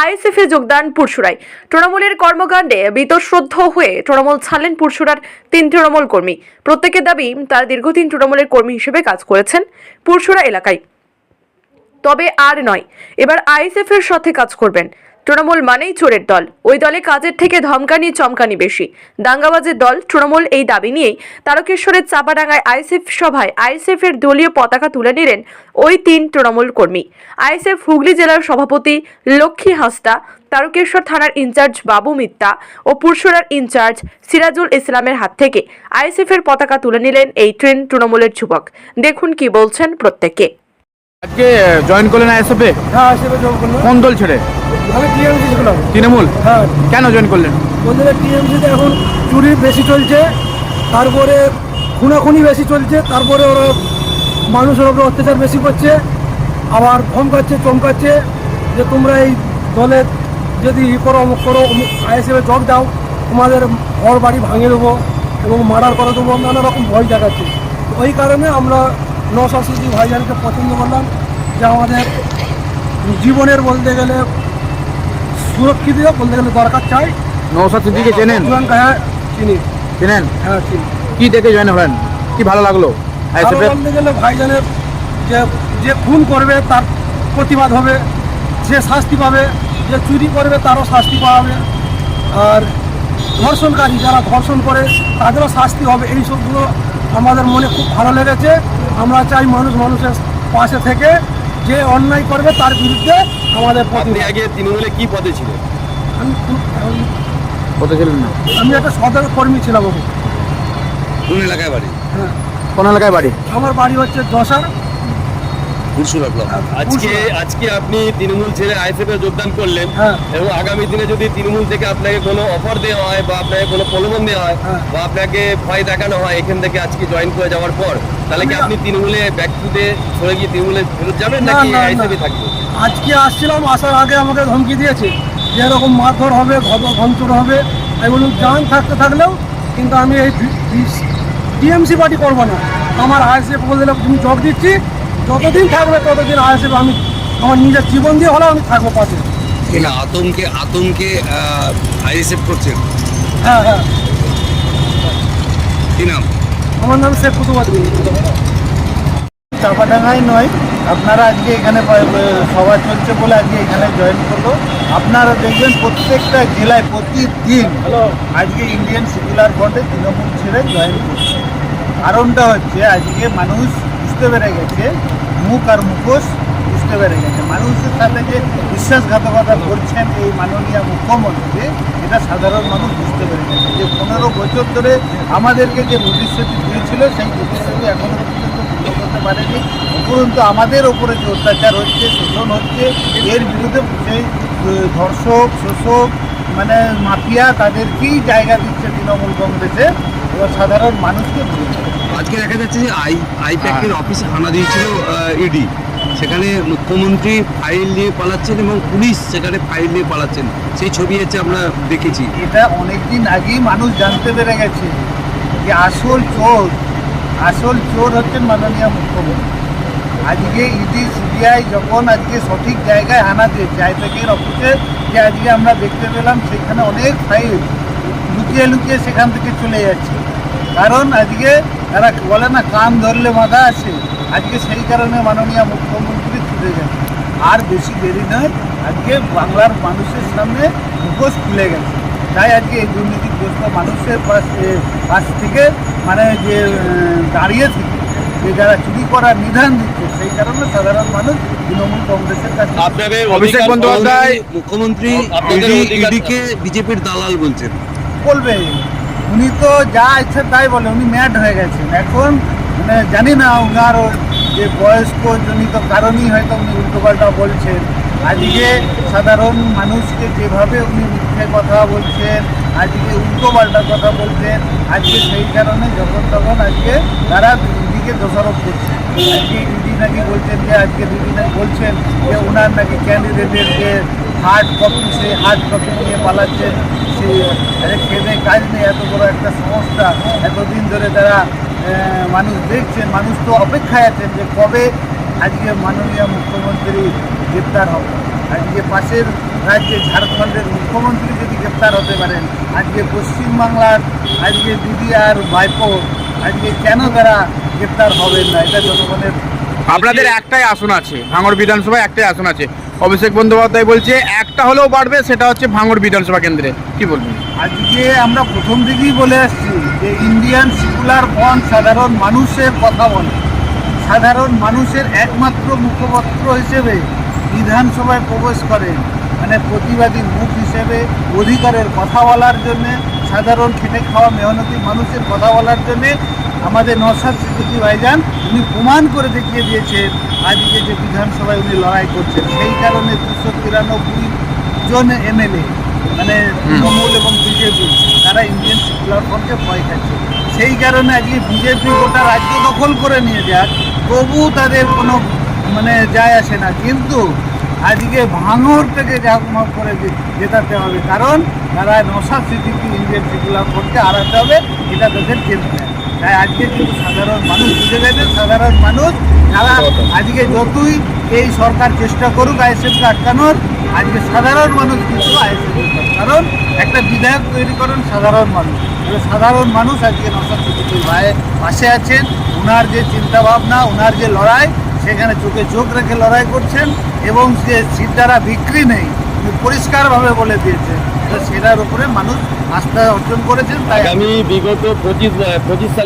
আইএসএফে যোগদান পুরসুরায়। তৃণমূলের কর্মকাণ্ডে বীতশ্রদ্ধ হয়ে তৃণমূল ছাড়লেন পুরসুরার 3 তৃণমূল কর্মী। প্রত্যেকের দাবি তারা দীর্ঘদিন তৃণমূলের কর্মী হিসেবে কাজ করেছেন পুরসুরা এলাকায়, তবে আর নয়, এবার আইএসএফ এর সাথে কাজ করবেন। তৃণমূল মানেই চোরের দল, ওই দলে কাজের থেকে ধমকানি চমকানি বেশি, দাঙ্গাবাজের দল তৃণমূল। এই দাবি নিয়েই তারকেশ্বরের চাপাডাঙ্গায় আইএসএফ সভায় আইএসএফ এর দলীয় পতাকা তুলে নিলেন ওই 3 তৃণমূল কর্মী। আইএসএফ হুগলি জেলার সভাপতি লক্ষ্মী হাঁসদা, তারকেশ্বর থানার ইনচার্জ বাবু মিত্তা ও পুরসুরার ইনচার্জ সিরাজুল ইসলামের হাত থেকে আইএসএফ এর পতাকা তুলে নিলেন এই তৃণমূলের যুবক। দেখুন কি বলছেন প্রত্যেকে। আজকে জয়েন করলেন আইএসএফে? হ্যাঁ, আইএসএফে জয়েন করলাম। কোন দল ছেড়ে? আমি টিএমসি ছিলাম। তৃণমূল? হ্যাঁ। কেন জয়েন করলেন? বলতে টিএমসিতে এখন চুরি বেশি চলছে, তারপরে খুনাখুনি বেশি চলছে, তারপরে ওরা মানুষের উপরে অত্যাচার বেশি করছে, আবার ধমকাচ্ছে চমকাচ্ছে যে তোমরা এই দলে যদি করো অমুক করো, আইএসএফে জব দাও, তোমাদের ঘর বাড়ি ভাঙিয়ে দেবো এবং মার্ডার করে দেবো, নানা রকম ভয় দেখাচ্ছে। ওই কারণে আমরা নওশাদ সিদ্দিকী ভাইজানকে পছন্দ করলাম, যে আমাদের জীবনের বলতে গেলে সুরক্ষিত বলতে গেলে দরকার চাই। নওশাদ সিদ্দিকীকে চেনেন? হ্যাঁ, চিনি। চেনেন? হ্যাঁ, চিনি। কি দেখে জয়েন হলেন? কি ভালো লাগলো আইএসএফে? বলতে গেলে ভাইজানের যে খুন করবে তার প্রতিবাদ হবে, যে শাস্তি পাবে, যে চুরি করবে তারও শাস্তি পাবে, আর ধর্ষণকারী যারা ধর্ষণ করে তাদেরও শাস্তি হবে। এই সবগুলো আমাদের মনে খুব ভালো লেগেছে। আমরা চাই মানুষের পাশে থেকে যে অন্যায় করবে তার বিরুদ্ধে আমাদের আপনি আগে তৃণমূলে কি পদে ছিলেন? কত ছিলেন না? আমি একটা সদর কর্মী ছিলাম। কোন এলাকায় বাড়ি? হ্যাঁ, কোন এলাকায় বাড়ি? আমার বাড়ি হচ্ছে দশার পুরসুরা ব্লক। আজকে আপনি তৃণমূল ছেড়ে আইএসএফে যোগদান করলেন, হ্যাঁ। এবং আগামী দিনে যদি তৃণমূল থেকে আপনাকে কোনো অফার দেওয়া হয় বা আপনাকে কোনো প্রলোভন দেওয়া হয়, হ্যাঁ, বা আপনাকে ভয় দেখানো হয় এখান থেকে আজকে জয়েন করে যাওয়ার পর, তাহলে কি আপনি তৃণমূলে ব্যাক টুতে সরে গিয়ে তৃণমূলে ফেরত যাবেন নাকি আইএসএফে থাকবেন? আজকে আসছিলাম, আসার আগে আমাকে ধমকি দিয়েছে যে এরকম মারধর হবে, ভাঙচুর হবে। আমি বললাম জান থাকতে থাকলেও কিন্তু আমি এই টিএমসি পার্টি করবো না। আমার আইএসএফ বলে দিলাম তুমি জব দিচ্ছি, যতদিন থাকবে ততদিন আইএসএফ আমি আমার নিজের জীবন দিয়ে হলেও আমি থাকবো পাশে। না, আতঙ্কে আইএসএফ করছেন? হ্যাঁ, হ্যাঁ। কি নাম? আমার নাম শেখ কুতুবাদ। চাপাডাঙ্গায় নয়, আপনারা আজকে এখানে সভা চলছে বলে আজকে এখানে জয়েন করলো। আপনারা দেখবেন প্রত্যেকটা জেলায় প্রতিদিন আজকে ইন্ডিয়ান সেকুলার ফ্রন্টে তৃণমূল ছেড়ে জয়েন করছে। কারণটা হচ্ছে আজকে মানুষ বুঝতে পেরে গেছে, মুখ আর মুখোশ বুঝতে পেরে গেছে। মানুষের সাথে যে বিশ্বাসঘাতকতা করছেন এই মাননীয় মুখ্যমন্ত্রী, এটা সাধারণ মানুষ বুঝতে পেরে গেছে। যে 15 বছর ধরে আমাদেরকে যে প্রতিশ্রুতি দিয়েছিল সেই প্রতিশ্রুতি এখনো পর্যন্ত পূর্ণ করতে পারেনি। উপরন্তু আমাদের ওপরে যে অত্যাচার হচ্ছে, শোষণ হচ্ছে, এর বিরুদ্ধে সেই ধর্ষক শোষক মানে মাফিয়া তাদেরকেই জায়গা দিচ্ছে তৃণমূল কংগ্রেসে, এবার সাধারণ মানুষকে বলছে। আজকে দেখা যাচ্ছে যে আইপ্যাকের অফিসে হানা দিয়েছিল ইডি, সেখানে মুখ্যমন্ত্রী ফাইল নিয়ে পালাচ্ছেন এবং পুলিশ সেখানে ফাইল নিয়ে পালাচ্ছেন, সেই ছবি হচ্ছে আমরা দেখেছি। এটা অনেকদিন আগেই মানুষ জানতে পেরে গেছে যে আসল চোর হচ্ছেন মাননীয় মুখ্যমন্ত্রী। আজকে ইডি সিবিআই যখন আজকে সঠিক জায়গায় হানা দিয়েছে আইপ্যাকের অফিসে, যে আজকে আমরা দেখতে পেলাম সেখানে অনেক ফাইল লুকিয়ে সেখান থেকে চলে যাচ্ছে। কারণ আজকে তারা বলে না কান ধরলে মাথা আছে, আজকে সেই কারণে মাননীয় মুখ্যমন্ত্রী ছুটে যাচ্ছে। আর বেশি দেরি নয়, আজকে বাংলার মানুষের সামনে মুখোশ খুলে গেছে। তাই আজকে এই দুর্নীতিগ্রস্ত মানুষের পাশ থেকে মানে যে দাঁড়িয়ে থেকে যে যারা চুরি করার নিধান দিচ্ছে, সেই কারণে সাধারণ মানুষ তৃণমূল কংগ্রেসের কাছে। অভিষেক বন্দ্যোপাধ্যায় মুখ্যমন্ত্রী ইডিকে বিজেপির দালাল বলছেন। বলবে উনি তো যা ইচ্ছে তাই বলে, উনি ম্যাড হয়ে গেছেন এখন। মানে জানি না ওনার যে বয়স্কজনিত কারণেই হয়তো উনি উল্টোপাল্টা বলছেন। আজকে সাধারণ মানুষকে যেভাবে উনি মিথ্যে কথা বলছেন, আজকে উল্টোপাল্টা কথা বলছেন, আজকে সেই কারণে যখন তখন আজকে তারা ইডিকে দোষারোপ করছে। আজকে ইডি নাকি বলছেন যে আজকে দিদি নাকি বলছেন যে ওনার নাকি ক্যান্ডিডেটের যে হার্ড কপি, সেই হার্ড কপি নিয়ে পালাচ্ছেন। সে খেতে কাজ নেই, এত বড় একটা সংস্থা, এতদিন ধরে তারা মানুষ দেখছেন, মানুষ তো অপেক্ষায় আছেন যে কবে আজকে মাননীয় মুখ্যমন্ত্রী গ্রেপ্তার হবে। আজকে পাশের রাজ্যে ঝাড়খণ্ডের মুখ্যমন্ত্রী যদি গ্রেপ্তার হতে পারেন, আজকে পশ্চিমবাংলার আজকে দিদি আর ভাইপো আজকে কেন তারা গ্রেপ্তার হবেন না? এটা জনগণের। আপনাদের একটাই আসন আছে, ভাঙড় বিধানসভায় একটাই আসন আছে। অভিষেক বন্দ্যোপাধ্যায় বলছে একটা হলেও বাড়বে, সেটা হচ্ছে ভাঙড় বিধানসভা কেন্দ্রে। কি বলবেন? আজকে আমরা প্রথম থেকেই বলে আসছি যে ইন্ডিয়ান সেকুলার ফ্রন্ট সাধারণ মানুষের কথা বলে, সাধারণ মানুষের একমাত্র মুখপত্র হিসেবে বিধানসভায় প্রবেশ করেন, মানে প্রতিবাদী মুখ হিসেবে অধিকারের কথা বলার জন্যে, সাধারণ খেটে খাওয়া মেহনতি মানুষের কথা বলার জন্যে আমাদের নওশাদ সিদ্দিকী ভাইজান উনি প্রমাণ করে দেখিয়ে দিয়েছেন আজকে যে বিধানসভায় উনি লড়াই করছেন। সেই কারণে 293 জন এমএলএ মানে তৃণমূল এবং বিজেপি তারা ইন্ডিয়ান সেকুলার ফ্রন্টকে ভয় খাচ্ছে। সেই কারণে আজকে বিজেপি গোটা রাজ্য দখল করে নিয়ে যাক, তবু তাদের কোনো মানে যায় আসে না। কিন্তু আজকে ভাঙড় থেকে জাকমাক করে জেতাতে হবে, কারণ তারা নওশাদ সিদ্দিকী ইন্ডিয়ান সেকুলার ফ্রন্টকে হারাতে হবে, এটা তাদের চিন্তা। তাই আজকে কিন্তু সাধারণ মানুষ বুঝে গেছেন, সাধারণ মানুষ যারা আজকে যতই এই সরকার চেষ্টা করুক আইএসএফকে আটকানোর, আজকে সাধারণ মানুষ কিন্তু আইএসএফ, কারণ একটা বিধায়ক তৈরি করেন সাধারণ মানুষ। সাধারণ মানুষ আজকে নওশাদ সিদ্দিকীর পাশে আছেন। ওনার যে চিন্তাভাবনা, ওনার যে লড়াই, সেখানে চোখে চোখ রেখে লড়াই করছেন এবং যে সিট দ্বারা বিক্রি নেই উনি পরিষ্কারভাবে বলে দিয়েছেন। তো সেটার উপরে মানুষ আস্থা অর্জন করেছেন। তাই আমি বিগত 25 সালে